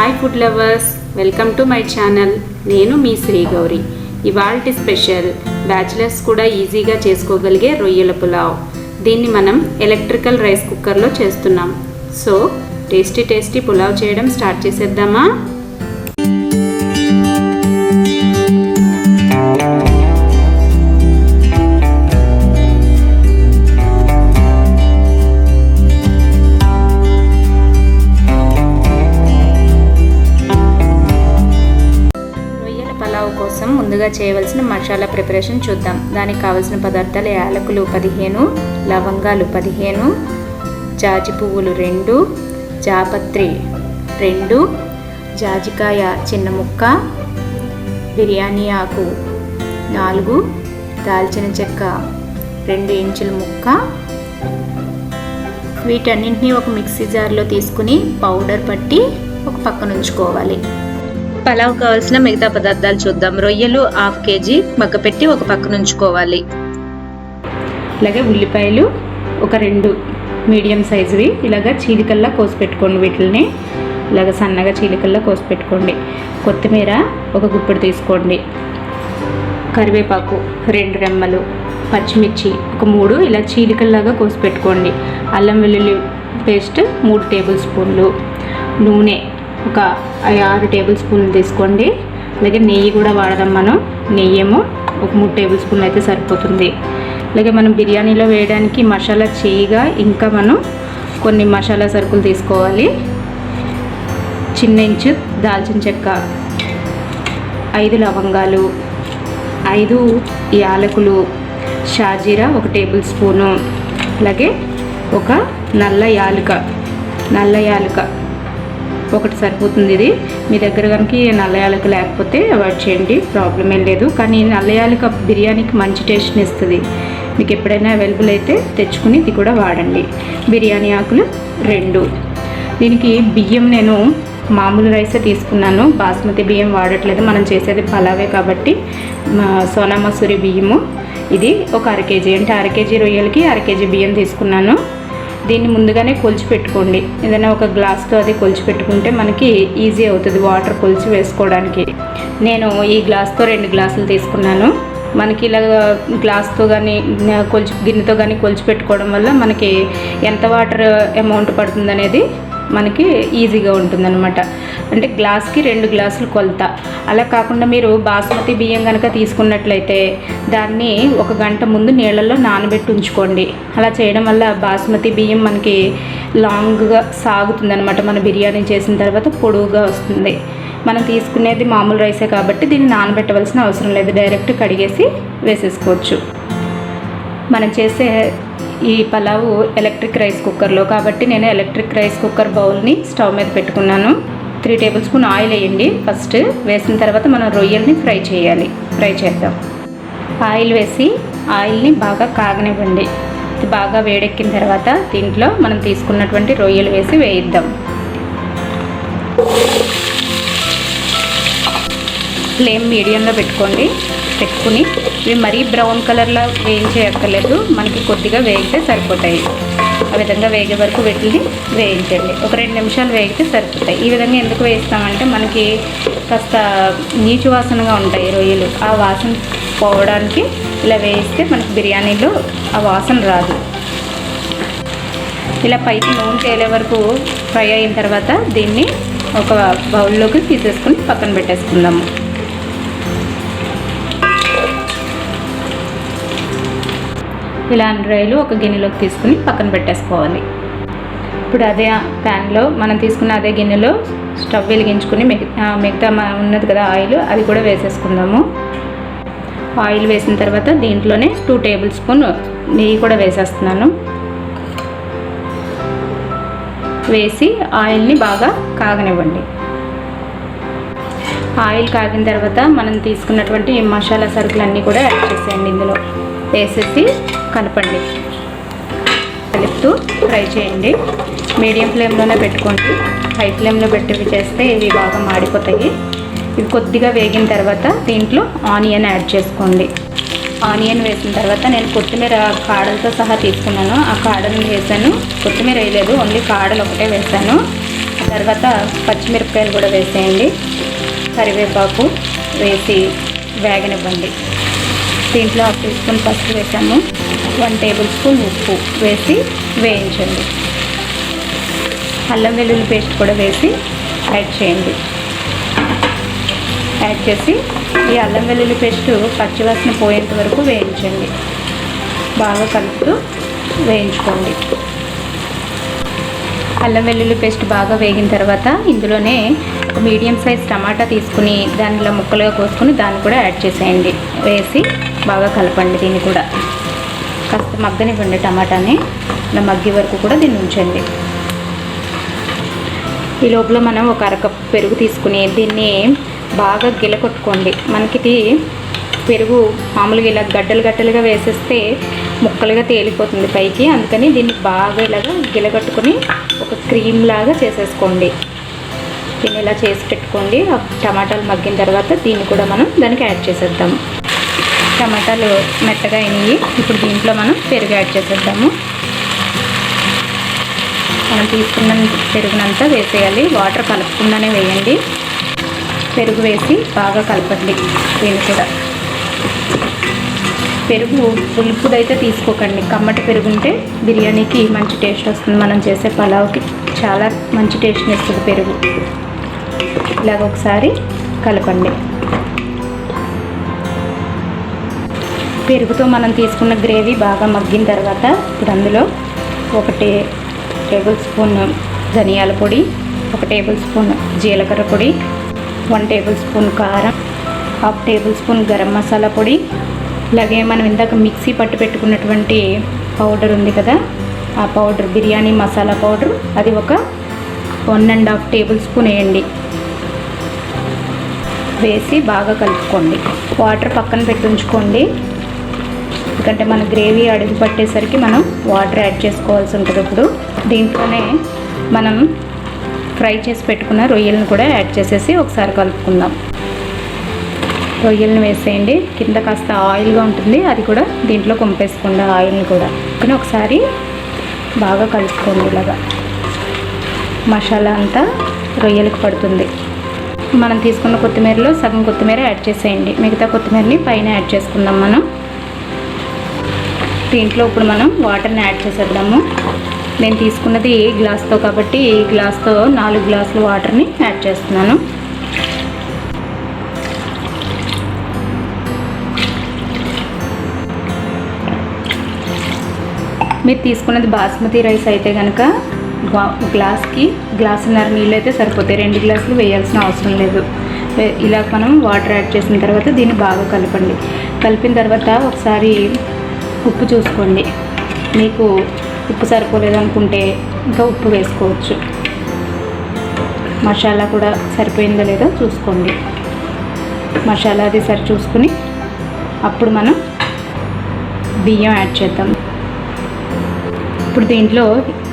Hi food lovers, welcome to my channel. నేను మీ శ్రీ గౌరి. ఇవాల్టి special bachelors కూడా ఈజీగా చేసుకోగలిగే రొయ్యల పులావ్. దీన్ని మనం ఎలక్ట్రికల్ రైస్ కుక్కర్లో చేస్తున్నాం. సో టేస్టీ పులావ్ చేయడం స్టార్ట్ చేసేద్దామా? కోసం ముందుగా చేయవలసిన మసాలా ప్రిపరేషన్ చూద్దాం. దానికి కావలసిన పదార్థాలు: యాలకులు 15, లవంగాలు 15, జాజి పువ్వులు 2, జాపత్రి 2, జాజికాయ చిన్న ముక్క, బిర్యానీ ఆకు 4, దాల్చిన చెక్క 2 ఇంచుల ముక్క. వీటన్నింటినీ ఒక మిక్సీ జార్లో తీసుకుని పౌడర్ పట్టి ఒక పక్కన ఉంచుకోవాలి. పలావ్ కావాల్సిన మిగతా పదార్థాలు చూద్దాం. రొయ్యలు 1/2 kg మగ్గపెట్టి ఒక పక్కన ఉంచుకోవాలి. అలాగే ఉల్లిపాయలు ఒక 2 మీడియం సైజువి ఇలాగ చీలికల్లా కోసి పెట్టుకోండి. వీటిని ఇలాగ సన్నగా చీలికల్లా కోసి పెట్టుకోండి. కొత్తిమీర ఒక గుప్పెడు తీసుకోండి. కరివేపాకు 2 రెమ్మలు, పచ్చిమిర్చి ఒక 3 ఇలా చీలికల్లాగా కోసి పెట్టుకోండి. అల్లం వెల్లుల్లి పేస్ట్ 3 టేబుల్ స్పూన్లు, నూనె ఒక 6 టేబుల్ స్పూన్లు తీసుకోండి. అలాగే నెయ్యి కూడా వాడదాం మనం. నెయ్యి ఏమో ఒక 3 టేబుల్ స్పూన్లు అయితే సరిపోతుంది. అలాగే మనం బిర్యానీలో వేయడానికి మసాలా చేయగా ఇంకా మనం కొన్ని మసాలా సరుకులు తీసుకోవాలి. చిన్న ఇంచు దాల్చిన చెక్క, 5 లవంగాలు, 5 యాలకులు, షాజీరా 1 టేబుల్ స్పూను, అలాగే ఒక నల్ల యాలుక ఒకటి సరిపోతుంది. ఇది మీ దగ్గర కనుక నల్ల యాలక లేకపోతే అవాయిడ్ చేయండి, ప్రాబ్లం ఏం లేదు. కానీ నల్ల యాలక బిర్యానీకి మంచి టేస్ట్ని ఇస్తుంది. మీకు ఎప్పుడైనా అవైలబుల్ అయితే తెచ్చుకుని ఇది కూడా వాడండి. బిర్యానీ ఆకులు 2. దీనికి బియ్యం నేను మామూలు రైసే తీసుకున్నాను, బాస్మతి బియ్యం వాడట్లేదు. మనం చేసేది పలావే కాబట్టి సోనా మసూరి బియ్యము. ఇది ఒక 1/2 kg, అంటే 1/2 kg రొయ్యలకి 1/2 kg బియ్యం తీసుకున్నాను. దీన్ని ముందుగానే కొలిచి పెట్టుకోండి. ఏదైనా ఒక గ్లాస్తో అది కొలిచి పెట్టుకుంటే మనకి ఈజీ అవుతుంది వాటర్ కొలిచి వేసుకోవడానికి. నేను ఈ గ్లాస్తో 2 గ్లాసులు తీసుకున్నాను. మనకి ఇలా గ్లాస్తో కానీ గిన్నెతో కానీ కొలిచి పెట్టుకోవడం వల్ల మనకి ఎంత వాటర్ అమౌంట్ పడుతుంది అనేది మనకి ఈజీగా ఉంటుందన్నమాట. అంటే గ్లాస్కి 2 గ్లాసులు కొలత. అలా కాకుండా మీరు బాస్మతి బియ్యం కనుక తీసుకున్నట్లయితే దాన్ని 1 గంట ముందు నీళ్ళల్లో నానబెట్టి ఉంచుకోండి. అలా చేయడం వల్ల బాస్మతి బియ్యం మనకి లాంగ్గా సాగుతుందన్నమాట. మన బిర్యానీ చేసిన తర్వాత పొడువుగా వస్తుంది. మనం తీసుకునేది మామూలు రైసే కాబట్టి దీన్ని నానబెట్టవలసిన అవసరం లేదు, డైరెక్ట్ కడిగేసి వేసేసుకోవచ్చు. మనం చేసే ఈ పలావు ఎలక్ట్రిక్ రైస్ కుక్కర్లో కాబట్టి నేను ఎలక్ట్రిక్ రైస్ కుక్కర్ బౌల్ని స్టవ్ మీద పెట్టుకున్నాను. 3 టేబుల్ స్పూన్ ఆయిల్ వేయండి. ఫస్ట్ వేసిన తర్వాత మనం రొయ్యల్ని ఫ్రై చేద్దాం. ఆయిల్ వేసి ఆయిల్ని బాగా కాగనివ్వండి. బాగా వేడెక్కిన తర్వాత దీంట్లో మనం తీసుకున్నటువంటి రొయ్యలు వేసి వేయిద్దాం. ఫ్లేమ్ మీడియంలో పెట్టుకుని ఇవి మరీ బ్రౌన్ కలర్లో వేయించేయక్కర్లేదు, మనకి కొద్దిగా వేగితే సరిపోతాయి. ఆ విధంగా వేగే వరకు వీటిని వేయించండి. ఒక 2 నిమిషాలు వేగితే సరిపోతాయి. ఈ విధంగా ఎందుకు వేయిస్తామంటే మనకి కాస్త నీచు వాసనగా ఉంటాయి రొయ్యలు. ఆ వాసన పోవడానికి ఇలా వేయిస్తే మనకి బిర్యానీలో ఆ వాసన రాదు. ఇలా పైకి నూనె తేలే వరకు ఫ్రై అయిన తర్వాత దీన్ని ఒక బౌల్లోకి తీసేసుకుని పక్కన పెట్టేసుకుందాము. ఇలా అన్ని రొయ్యలు ఒక గిన్నెలోకి తీసుకుని పక్కన పెట్టేసుకోవాలి. ఇప్పుడు అదే ప్యాన్లో మనం తీసుకున్న అదే గిన్నెలో స్టవ్ వెలిగించుకుని మిగతా ఉన్నది కదా ఆయిల్, అది కూడా వేసేసుకుందాము. ఆయిల్ వేసిన తర్వాత దీంట్లోనే 2 టేబుల్ స్పూన్ నెయ్యి కూడా వేసేస్తున్నాను. వేసి ఆయిల్ని బాగా కాగనివ్వండి. ఆయిల్ కాగిన తర్వాత మనం తీసుకున్నటువంటి మసాలా సరుకులన్నీ కూడా యాడ్ చేసేయండి. ఇందులో వేసేసి కలపండి. కలుపుతూ ఫ్రై చేయండి. మీడియం ఫ్లేమ్లోనే పెట్టుకోండి. హై ఫ్లేమ్లో పెట్టి చేస్తే ఇవి బాగా మాడిపోతాయి. ఇవి కొద్దిగా వేగిన తర్వాత దీంట్లో ఆనియన్ యాడ్ చేసుకోండి. ఆనియన్ వేసిన తర్వాత నేను కొత్తిమీర కాడలతో సహా తీసుకున్నాను. ఆ కాడలను వేసాను, కొత్తిమీర వేయలేదు, ఓన్లీ కాడలు ఒకటే వేసాను. తర్వాత పచ్చిమిరపకాయలు కూడా వేసేయండి, కరివేపాకు వేసి వేగనివ్వండి. దీంట్లో 1 టీ స్పూన్ పసుపు వేసాము, 1 టేబుల్ స్పూన్ ఉప్పు వేసి వేయించండి. అల్లం వెల్లుల్లి పేస్ట్ కూడా వేసి యాడ్ చేయండి. యాడ్ చేసి ఈ అల్లం వెల్లుల్లి పేస్ట్ పచ్చివాసన పోయేంత వరకు వేయించండి. బాగా కలుపుతూ వేయించుకోండి. అల్లం వెల్లుల్లి పేస్ట్ బాగా వేగిన తర్వాత ఇందులోనే మీడియం సైజ్ టమాటా తీసుకుని దానిలో ముక్కలుగా కోసుకుని దాన్ని కూడా యాడ్ చేసేయండి. వేసి బాగా కలపండి. దీన్ని కూడా కాస్త మగ్గనివ్వండి. టమాటాని ఇలా మగ్గే వరకు కూడా దీన్ని ఉంచండి. ఈ లోపల మనం ఒక అరకప్పు పెరుగు తీసుకుని దీన్ని బాగా గిలకొట్టుకోండి. మనకి పెరుగు మామూలుగా ఇలా గడ్డలుగా వేసేస్తే ముక్కలుగా తేలిపోతుంది పైకి. అందుకని దీన్ని బాగా ఇలాగా గిలగట్టుకుని ఒక క్రీమ్ లాగా చేసేసుకోండి. దీన్ని ఇలా చేసి పెట్టుకోండి. టమాటాలు మగ్గిన తర్వాత దీన్ని కూడా మనం దానికి యాడ్ చేసేద్దాము. టమాటాలు మెత్తగా అయినాయి. ఇప్పుడు దీంట్లో మనం పెరుగు యాడ్ చేసేద్దాము. మనం తీసుకున్న పెరుగునంతా వేసేయాలి. వాటర్ కలపకుండానే వేయండి. పెరుగు వేసి బాగా కలపండి. దీన్ని కూడా పెరుగు పులుపుదైతే తీసుకోకండి. కమ్మటి పెరుగు ఉంటే బిర్యానీకి మంచి టేస్ట్ వస్తుంది. మనం చేసే పలావ్కి చాలా మంచి టేస్ట్ని ఇస్తుంది పెరుగు. ఇలాగ ఒకసారి కలపండి. పెరుగుతో మనం తీసుకున్న గ్రేవీ బాగా మగ్గిన తర్వాత ఇప్పుడు అందులో 1 టేబుల్ స్పూన్ ధనియాల పొడి, 1 టేబుల్ స్పూన్ జీలకర్ర పొడి, 1 టేబుల్ స్పూన్ కారం, 1/2 టేబుల్ స్పూన్ గరం మసాలా పొడి, అలాగే మనం ఇందాక మిక్సీ పట్టు పెట్టుకున్నటువంటి పౌడర్ ఉంది కదా, ఆ పౌడర్ బిర్యానీ మసాలా పౌడర్ అది ఒక 1.5 టేబుల్ స్పూన్ వేయండి. వేసి బాగా కలుపుకోండి. వాటర్ పక్కన పెట్టి ఉంచుకోండి. ఎందుకంటే మన గ్రేవీ అడుగు పట్టేసరికి మనం వాటర్ యాడ్ చేసుకోవాల్సి ఉంటుంది. ఇప్పుడు దీంట్లోనే మనం ఫ్రై చేసి పెట్టుకున్న రొయ్యలను కూడా యాడ్ చేసేసి ఒకసారి కలుపుకుందాం. రొయ్యలను వేసేయండి. కింద కాస్త ఆయిల్గా ఉంటుంది, అది కూడా దీంట్లో కొంపేసుకోండి. ఆయిల్ని కూడా కానీ ఒకసారి బాగా కలుపుకోండి. ఇలాగా మసాలా అంతా రొయ్యలకు పడుతుంది. మనం తీసుకున్న కొత్తిమీరలో సగం కొత్తిమీర యాడ్ చేసేయండి. మిగతా కొత్తిమీరని పైన యాడ్ చేసుకుందాం మనం. దీంట్లో ఇప్పుడు మనం వాటర్ని యాడ్ చేసేద్దాము. నేను తీసుకున్నది గ్లాస్తో కాబట్టి ఈ గ్లాస్తో 4 గ్లాసులు వాటర్ని యాడ్ చేస్తున్నాను. మీరు తీసుకున్నది బాస్మతి రైస్ అయితే కనుక గ్లాసున్నర నీళ్ళు అయితే సరిపోతాయి. 2 గ్లాసులు వేయాల్సిన అవసరం లేదు. ఇలా మనం వాటర్ యాడ్ చేసిన తర్వాత దీన్ని బాగా కలపండి. కలిపిన తర్వాత ఒకసారి ఉప్పు చూసుకోండి. మీకు ఉప్పు సరిపోలేదనుకుంటే ఇంకా ఉప్పు వేసుకోవచ్చు. మసాలా కూడా సరిపోయిందో లేదో చూసుకోండి. మసాలా అది సరి చూసుకుని అప్పుడు మనం బియ్యం యాడ్ చేద్దాం. ఇప్పుడు దీంట్లో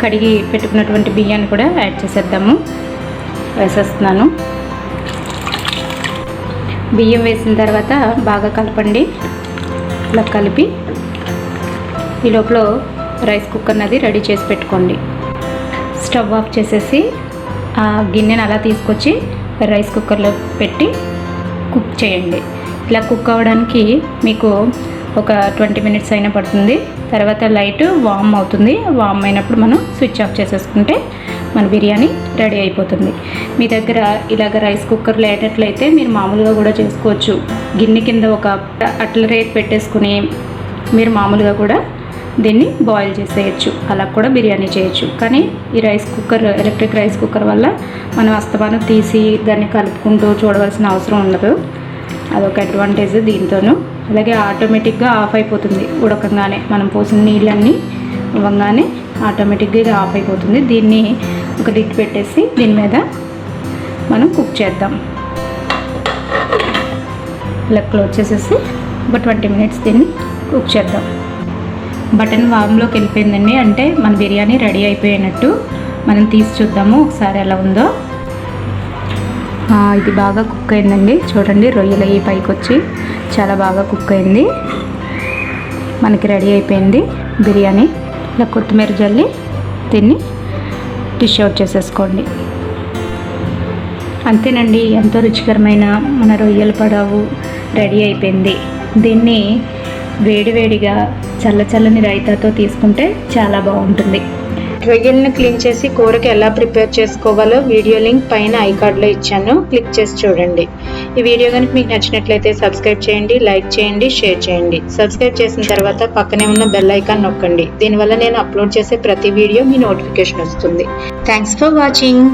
కడిగి పెట్టుకున్నటువంటి బియ్యాన్ని కూడా యాడ్ చేసేద్దాము. వేసేస్తున్నాను. బియ్యం వేసిన తర్వాత బాగా కలపండి. ఇలా కలిపి ఈ లోపల రైస్ కుక్కర్ని అది రెడీ చేసి పెట్టుకోండి. స్టవ్ ఆఫ్ చేసేసి ఆ గిన్నెను అలా తీసుకొచ్చి రైస్ కుక్కర్లో పెట్టి కుక్ చేయండి. ఇలా కుక్ అవ్వడానికి మీకు ఒక 20 మినిట్స్ అయినా పడుతుంది. తర్వాత లైట్ వామ్ అవుతుంది. వామ్ అయినప్పుడు మనం స్విచ్ ఆఫ్ చేసేసుకుంటే మన బిర్యానీ రెడీ అయిపోతుంది. మీ దగ్గర ఇలాగ రైస్ కుక్కర్ లేటట్లయితే మీరు మామూలుగా కూడా చేసుకోవచ్చు. గిన్నె కింద ఒక అట్ల రేట్ పెట్టేసుకుని మీరు మామూలుగా కూడా దీన్ని బాయిల్ చేసేయచ్చు. అలా కూడా బిర్యానీ చేయొచ్చు. కానీ ఈ rice cooker electric rice cooker వల్ల మనం అస్తమానం తీసి దాన్ని కలుపుకుంటూ చూడవలసిన అవసరం ఉండదు. అదొక అడ్వాంటేజ్ దీంతోనూ. అలాగే ఆటోమేటిక్గా ఆఫ్ అయిపోతుంది. ఉడకంగానే మనం పోసిన నీళ్ళన్నీ ఇవ్వగానే ఆటోమేటిక్గా ఇది ఆఫ్ అయిపోతుంది. దీన్ని ఒక లిడ్ పెట్టేసి దీని మీద మనం కుక్ చేద్దాం. ఇలా క్లోజ్ చేసేసి ఒక 20 మినిట్స్ దీన్ని కుక్ చేద్దాం. బటన్ వామ్లోకి వెళ్ళిపోయిందండి. అంటే మన బిర్యానీ రెడీ అయిపోయినట్టు. మనం తీసి చూద్దాము ఒకసారి ఎలా ఉందో. ఇది బాగా కుక్ అయిందండి. చూడండి, రొయ్యలు అయ్యి పైకి వచ్చి చాలా బాగా కుక్ అయింది. మనకి రెడీ అయిపోయింది బిర్యానీ. ఇలా కొత్తిమీర జల్లి దీన్ని డిష్ అవుట్ చేసేసుకోండి. అంతేనండి, ఎంతో రుచికరమైన మన రొయ్యల పలావు రెడీ అయిపోయింది. దీన్ని వేడివేడిగా చల్లని రైతాతో తీసుకుంటే చాలా బాగుంటుంది. రొయ్యలను క్లీన్ చేసి కూరకి ఎలా ప్రిపేర్ చేసుకోవాలో వీడియో లింక్ పైన ఐకార్డ్లో ఇచ్చాను, క్లిక్ చేసి చూడండి. ఈ వీడియో కనుక మీకు నచ్చినట్లయితే సబ్స్క్రైబ్ చేయండి, లైక్ చేయండి, షేర్ చేయండి. సబ్స్క్రైబ్ చేసిన తర్వాత పక్కనే ఉన్న బెల్ ఐకాన్ నొక్కండి. దీనివల్ల నేను అప్లోడ్ చేసే ప్రతి వీడియో మీ నోటిఫికేషన్ వస్తుంది. Thanks for watching.